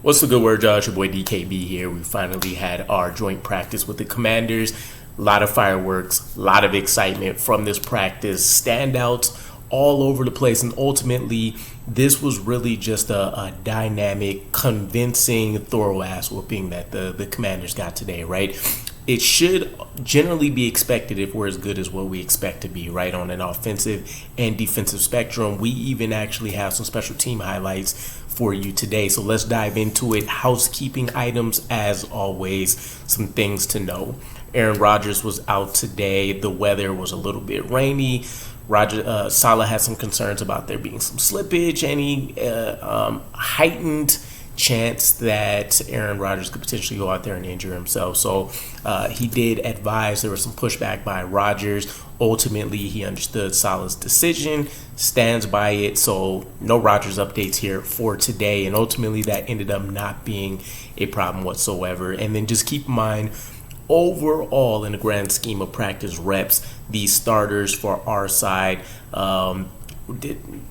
What's the good word, Josh? Your boy DKB here. We finally had our joint practice with the Commanders. A lot of fireworks, a lot of excitement from this practice. Standouts all over the place. And ultimately, this was really just a dynamic, convincing, thorough ass whooping that the Commanders got today, right? It should generally be expected if we're as good as what we expect to be, right, on an offensive and defensive spectrum. We even actually have some special team highlights for you today. So let's dive into it. Housekeeping items, as always, some things to know. Aaron Rodgers was out today. The weather was a little bit rainy. Saleh had some concerns about there being some slippage, any heightened chance that Aaron Rodgers could potentially go out there and injure himself. So he did advise there was some pushback by Rodgers. Ultimately, he understood Saleh's decision, stands by it. So no Rodgers updates here for today. And ultimately, that ended up not being a problem whatsoever. And then just keep in mind, overall, in the grand scheme of practice reps, these starters for our side,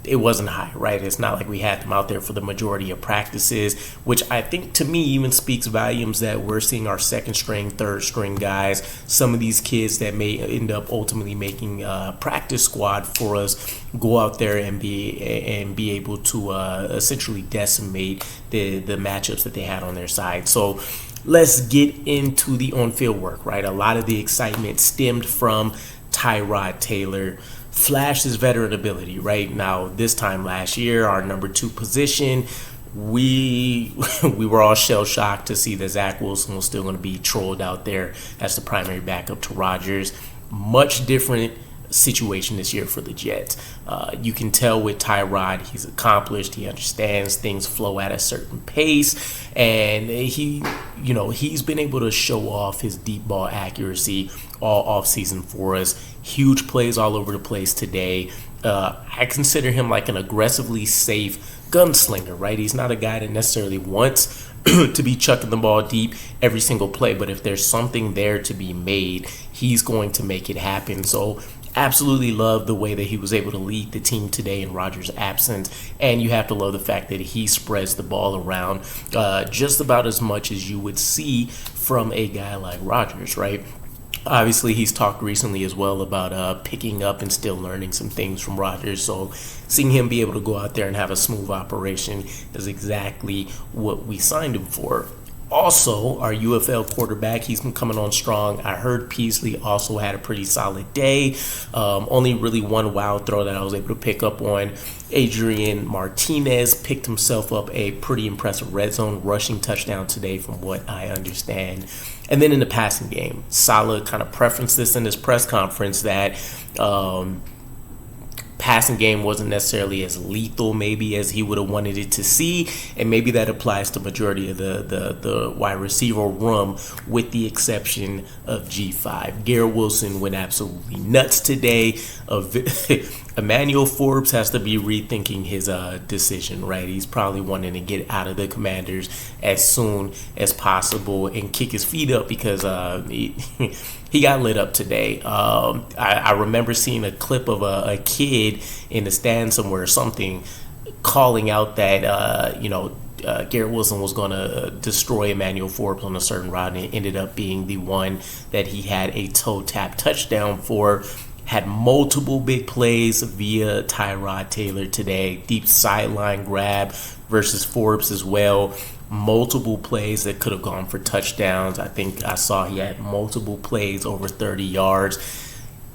it wasn't high, right? It's not like we had them out there for the majority of practices, which I think to me even speaks volumes that we're seeing our second string, third string guys, some of these kids that may end up ultimately making practice squad for us, go out there and be able to essentially decimate the matchups that they had on their side. So let's get into the on-field work, right? A lot of the excitement stemmed from Tyrod Taylor. Flashed his veteran ability, right? Now, this time last year, our number 2 position, we were all shell-shocked to see that Zach Wilson was still going to be trolled out there as the primary backup to Rodgers. Much different situation this year for the Jets. You can tell with Tyrod, he's accomplished, he understands things flow at a certain pace, and he's been able to show off his deep ball accuracy all offseason for us. Huge plays all over the place today. I consider him like an aggressively safe gunslinger, right? He's not a guy that necessarily wants to be chucking the ball deep every single play, but if there's something there to be made, he's going to make it happen. So absolutely love the way that he was able to lead the team today in Rodgers' absence, and you have to love the fact that he spreads the ball around just about as much as you would see from a guy like Rodgers, right? Obviously, he's talked recently as well about picking up and still learning some things from Rodgers. So seeing him be able to go out there and have a smooth operation is exactly what we signed him for. Also, our UFL quarterback, he's been coming on strong. I heard Peasley also had a pretty solid day. Only really one wild throw that I was able to pick up on. Adrian Martinez picked himself up a pretty impressive red zone rushing touchdown today from what I understand. And then in the passing game, Saleh kind of preferenced this in his press conference that passing game wasn't necessarily as lethal maybe as he would have wanted it to see, and maybe that applies to majority of the wide receiver room with the exception of G5. Garrett Wilson went absolutely nuts today. Emmanuel Forbes has to be rethinking his decision, right? He's probably wanting to get out of the Commanders as soon as possible and kick his feet up because he got lit up today. I remember seeing a clip of a kid in the stand somewhere or something calling out that, Garrett Wilson was going to destroy Emmanuel Forbes on a certain route, and it ended up being the one that he had a toe tap touchdown for. Had multiple big plays via Tyrod Taylor today. Deep sideline grab versus Forbes as well. Multiple plays that could have gone for touchdowns. I think I saw he had multiple plays over 30 yards.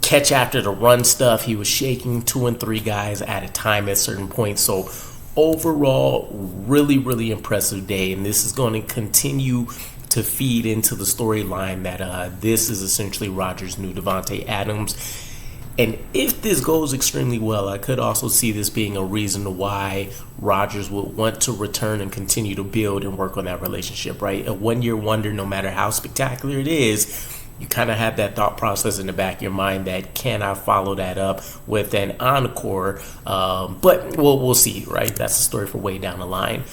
Catch after the run stuff. He was shaking 2 and 3 guys at a time at certain points. So overall, really, really impressive day. And this is going to continue to feed into the storyline that this is essentially Rodgers' new Davante Adams. And if this goes extremely well, I could also see this being a reason why Rodgers would want to return and continue to build and work on that relationship, right? A one-year wonder, no matter how spectacular it is, you kind of have that thought process in the back of your mind that can I follow that up with an encore? But we'll see, right? That's a story for way down the line.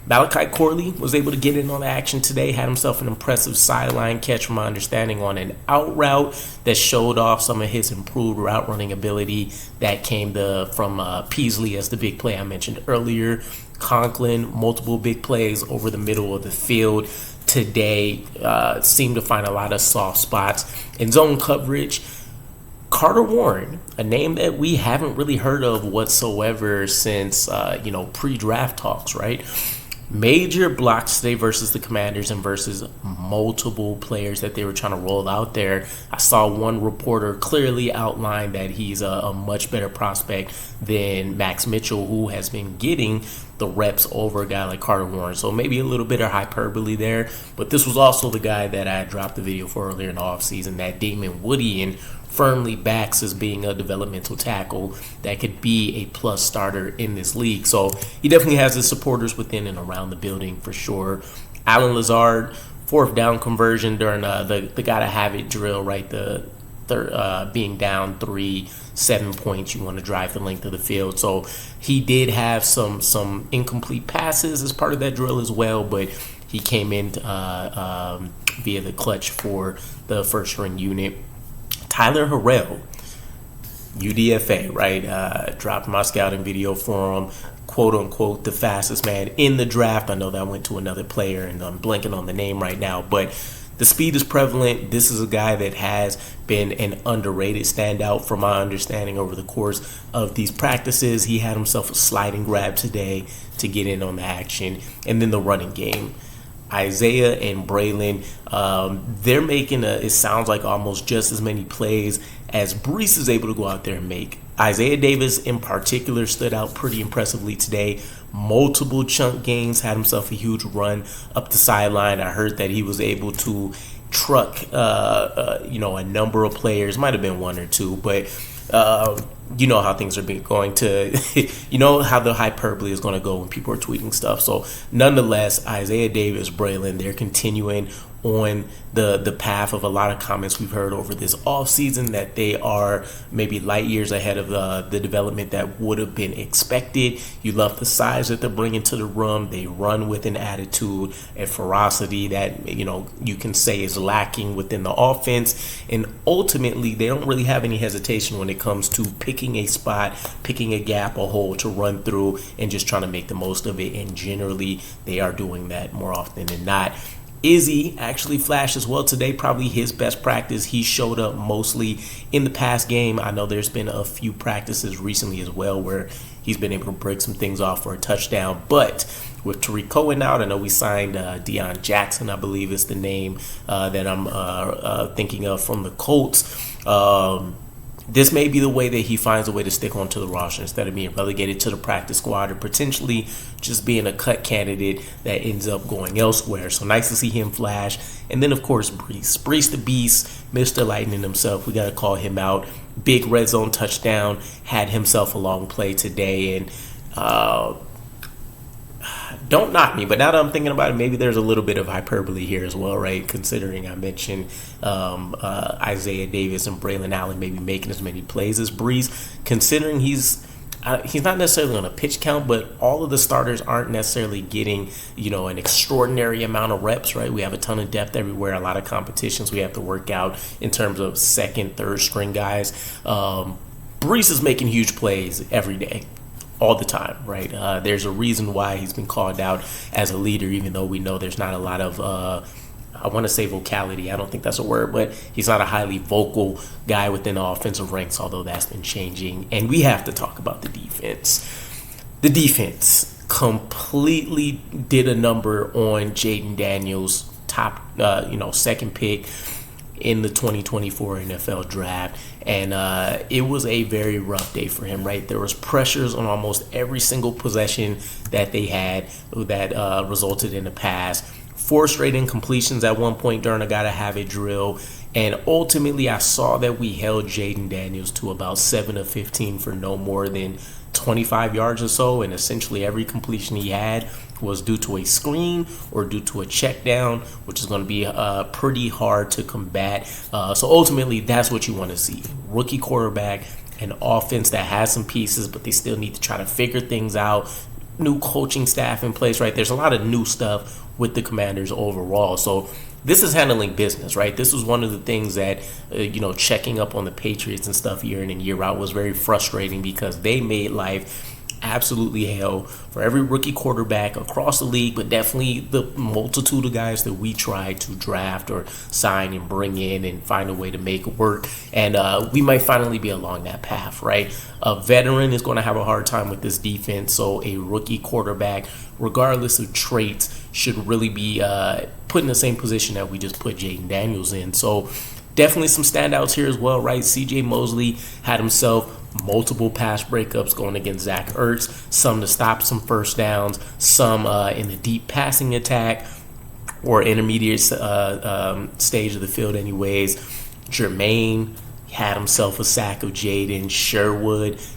Malachi Corley was able to get in on the action today, had himself an impressive sideline catch, from my understanding, on an out route that showed off some of his improved route running ability that came from Peasley as the big play I mentioned earlier. Conklin, multiple big plays over the middle of the field today, seemed to find a lot of soft spots in zone coverage. Carter Warren, a name that we haven't really heard of whatsoever since, pre-draft talks, right? Major blocks today versus the Commanders and versus multiple players that they were trying to roll out there. I saw one reporter clearly outline that he's a much better prospect than Max Mitchell, who has been getting the reps over a guy like Carter Warren. So maybe a little bit of hyperbole there. But this was also the guy that I dropped the video for earlier in the offseason that Damon Woodian firmly backs as being a developmental tackle that could be a plus starter in this league. So he definitely has his supporters within and around the building for sure. Alan Lazard, fourth down conversion during the gotta have it drill, right? The being down 7 points, you want to drive the length of the field. So he did have some incomplete passes as part of that drill as well, but he came in via the clutch for the first string unit. Tyler Harrell, UDFA, right? Dropped my scouting video for him. Quote unquote, the fastest man in the draft. I know that went to another player, and I'm blanking on the name right now, but the speed is prevalent. This is a guy that has been an underrated standout from my understanding over the course of these practices. He had himself a sliding grab today to get in on the action. And then the running game. Isaiah and Braylon, they're making it sounds like almost just as many plays as Breece is able to go out there and make. Isaiah Davis in particular stood out pretty impressively today. Multiple chunk gains, had himself a huge run up the sideline. I heard that he was able to truck, a number of players. Might have been one or two, but you know how things are going to, you know how the hyperbole is going to go when people are tweeting stuff. So nonetheless, Isaiah Davis, Braylon, they're continuing on the path of a lot of comments we've heard over this offseason that they are maybe light years ahead of the development that would have been expected. You love the size that they're bringing to the room. They run with an attitude and ferocity that, you can say is lacking within the offense. And ultimately, they don't really have any hesitation when it comes to picking a spot, picking a gap, a hole to run through, and just trying to make the most of it. And generally, they are doing that more often than not. Izzy actually flashed as well today, probably his best practice. He showed up mostly in the pass game. I know there's been a few practices recently as well where he's been able to break some things off for a touchdown. But with Tariq Cohen out, I know we signed Deion Jackson, I believe is the name that I'm thinking of from the Colts. This may be the way that he finds a way to stick onto the roster instead of being relegated to the practice squad or potentially just being a cut candidate that ends up going elsewhere. So nice to see him flash. And then, of course, Breece. Breece the Beast, Mr. Lightning himself. We got to call him out. Big red zone touchdown. Had himself a long play today. And don't knock me, but now that I'm thinking about it, maybe there's a little bit of hyperbole here as well, right? Considering I mentioned Isaiah Davis and Braylon Allen maybe making as many plays as Breece. Considering he's not necessarily on a pitch count, but all of the starters aren't necessarily getting, an extraordinary amount of reps, right? We have a ton of depth everywhere, a lot of competitions we have to work out in terms of second, third string guys. Breece is making huge plays every day. All the time, right? There's a reason why he's been called out as a leader, even though we know there's not a lot of, I want to say vocality. I don't think that's a word, but he's not a highly vocal guy within the offensive ranks, although that's been changing. And we have to talk about the defense. The defense completely did a number on Jayden Daniels, top, second pick in the 2024 NFL draft. And it was a very rough day for him, right? There was pressures on almost every single possession that they had that resulted in a pass. 4 straight incompletions at one point during a gotta have it drill. And ultimately, I saw that we held Jayden Daniels to about 7 of 15 for no more than 25 yards or so. And essentially every completion he had was due to a screen or due to a check down, which is going to be pretty hard to combat. So ultimately, that's what you want to see. Rookie quarterback, an offense that has some pieces, but they still need to try to figure things out. new coaching staff in place, right? There's a lot of new stuff with the Commanders overall. So this is handling business, right? This was one of the things that, checking up on the Patriots and stuff year in and year out was very frustrating because they made life absolutely hell for every rookie quarterback across the league, but definitely the multitude of guys that we try to draft or sign and bring in and find a way to make work. And we might finally be along that path, right? A veteran is going to have a hard time with this defense, so a rookie quarterback, regardless of traits, should really be put in the same position that we just put Jayden Daniels in. So definitely some standouts here as well, right? CJ Mosley had himself multiple pass breakups going against Zach Ertz, some to stop some first downs, some in the deep passing attack or intermediate stage of the field anyways. Jermaine had himself a sack of Jayden.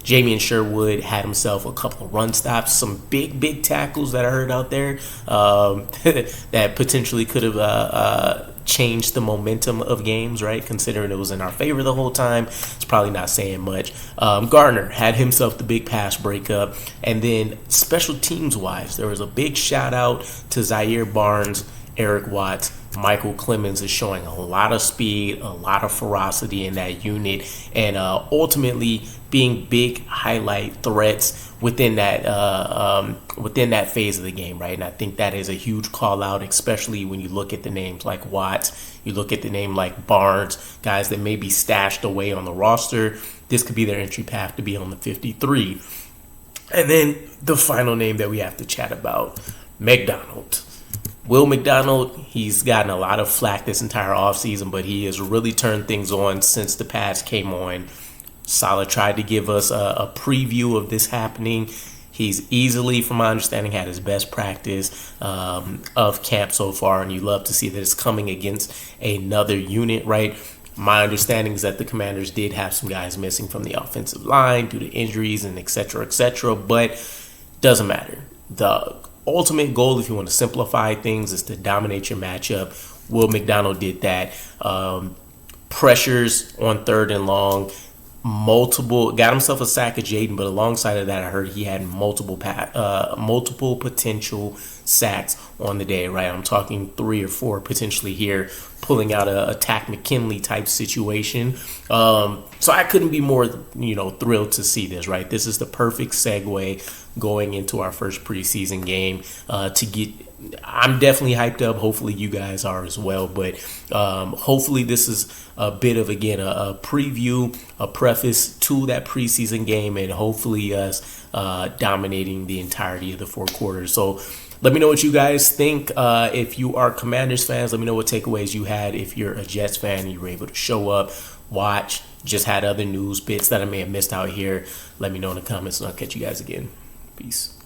Jamie Sherwood had himself a couple of run stops, some big tackles that I heard out there that potentially could have changed the momentum of games, right? Considering it was in our favor the whole time, it's probably not saying much. Gardner had himself the big pass breakup. And then special teams wise, there was a big shout out to Zaire Barnes, Eric Watts. Michael Clemens is showing a lot of speed, a lot of ferocity in that unit, and ultimately being big highlight threats within that phase of the game, right? And I think that is a huge call out, especially when you look at the names like Watts, you look at the name like Barnes, guys that may be stashed away on the roster. This could be their entry path to be on the 53. And then the final name that we have to chat about, McDonald. Will McDonald, he's gotten a lot of flack this entire offseason, but he has really turned things on since the pass came on. Saleh tried to give us a preview of this happening. He's easily, from my understanding, had his best practice of camp so far, and you love to see that it's coming against another unit, right? My understanding is that the Commanders did have some guys missing from the offensive line due to injuries and et cetera, but doesn't matter. The ultimate goal, if you want to simplify things, is to dominate your matchup. Will McDonald did that. Pressures on 3rd and long, got himself a sack of Jayden, but alongside of that, I heard he had multiple potential sacks on the day, right? I'm talking 3 or 4 potentially here, pulling out a Tack McKinley type situation. So I couldn't be more, thrilled to see this, right? This is the perfect segue going into our first preseason game I'm definitely hyped up. Hopefully you guys are as well. But hopefully this is a bit of, again, a preview, a preface to that preseason game, and hopefully us dominating the entirety of the 4 quarters. So let me know what you guys think. If you are Commanders fans, let me know what takeaways you had. If you're a Jets fan and you were able to show up, watch, just had other news bits that I may have missed out here, let me know in the comments, and I'll catch you guys again. Peace.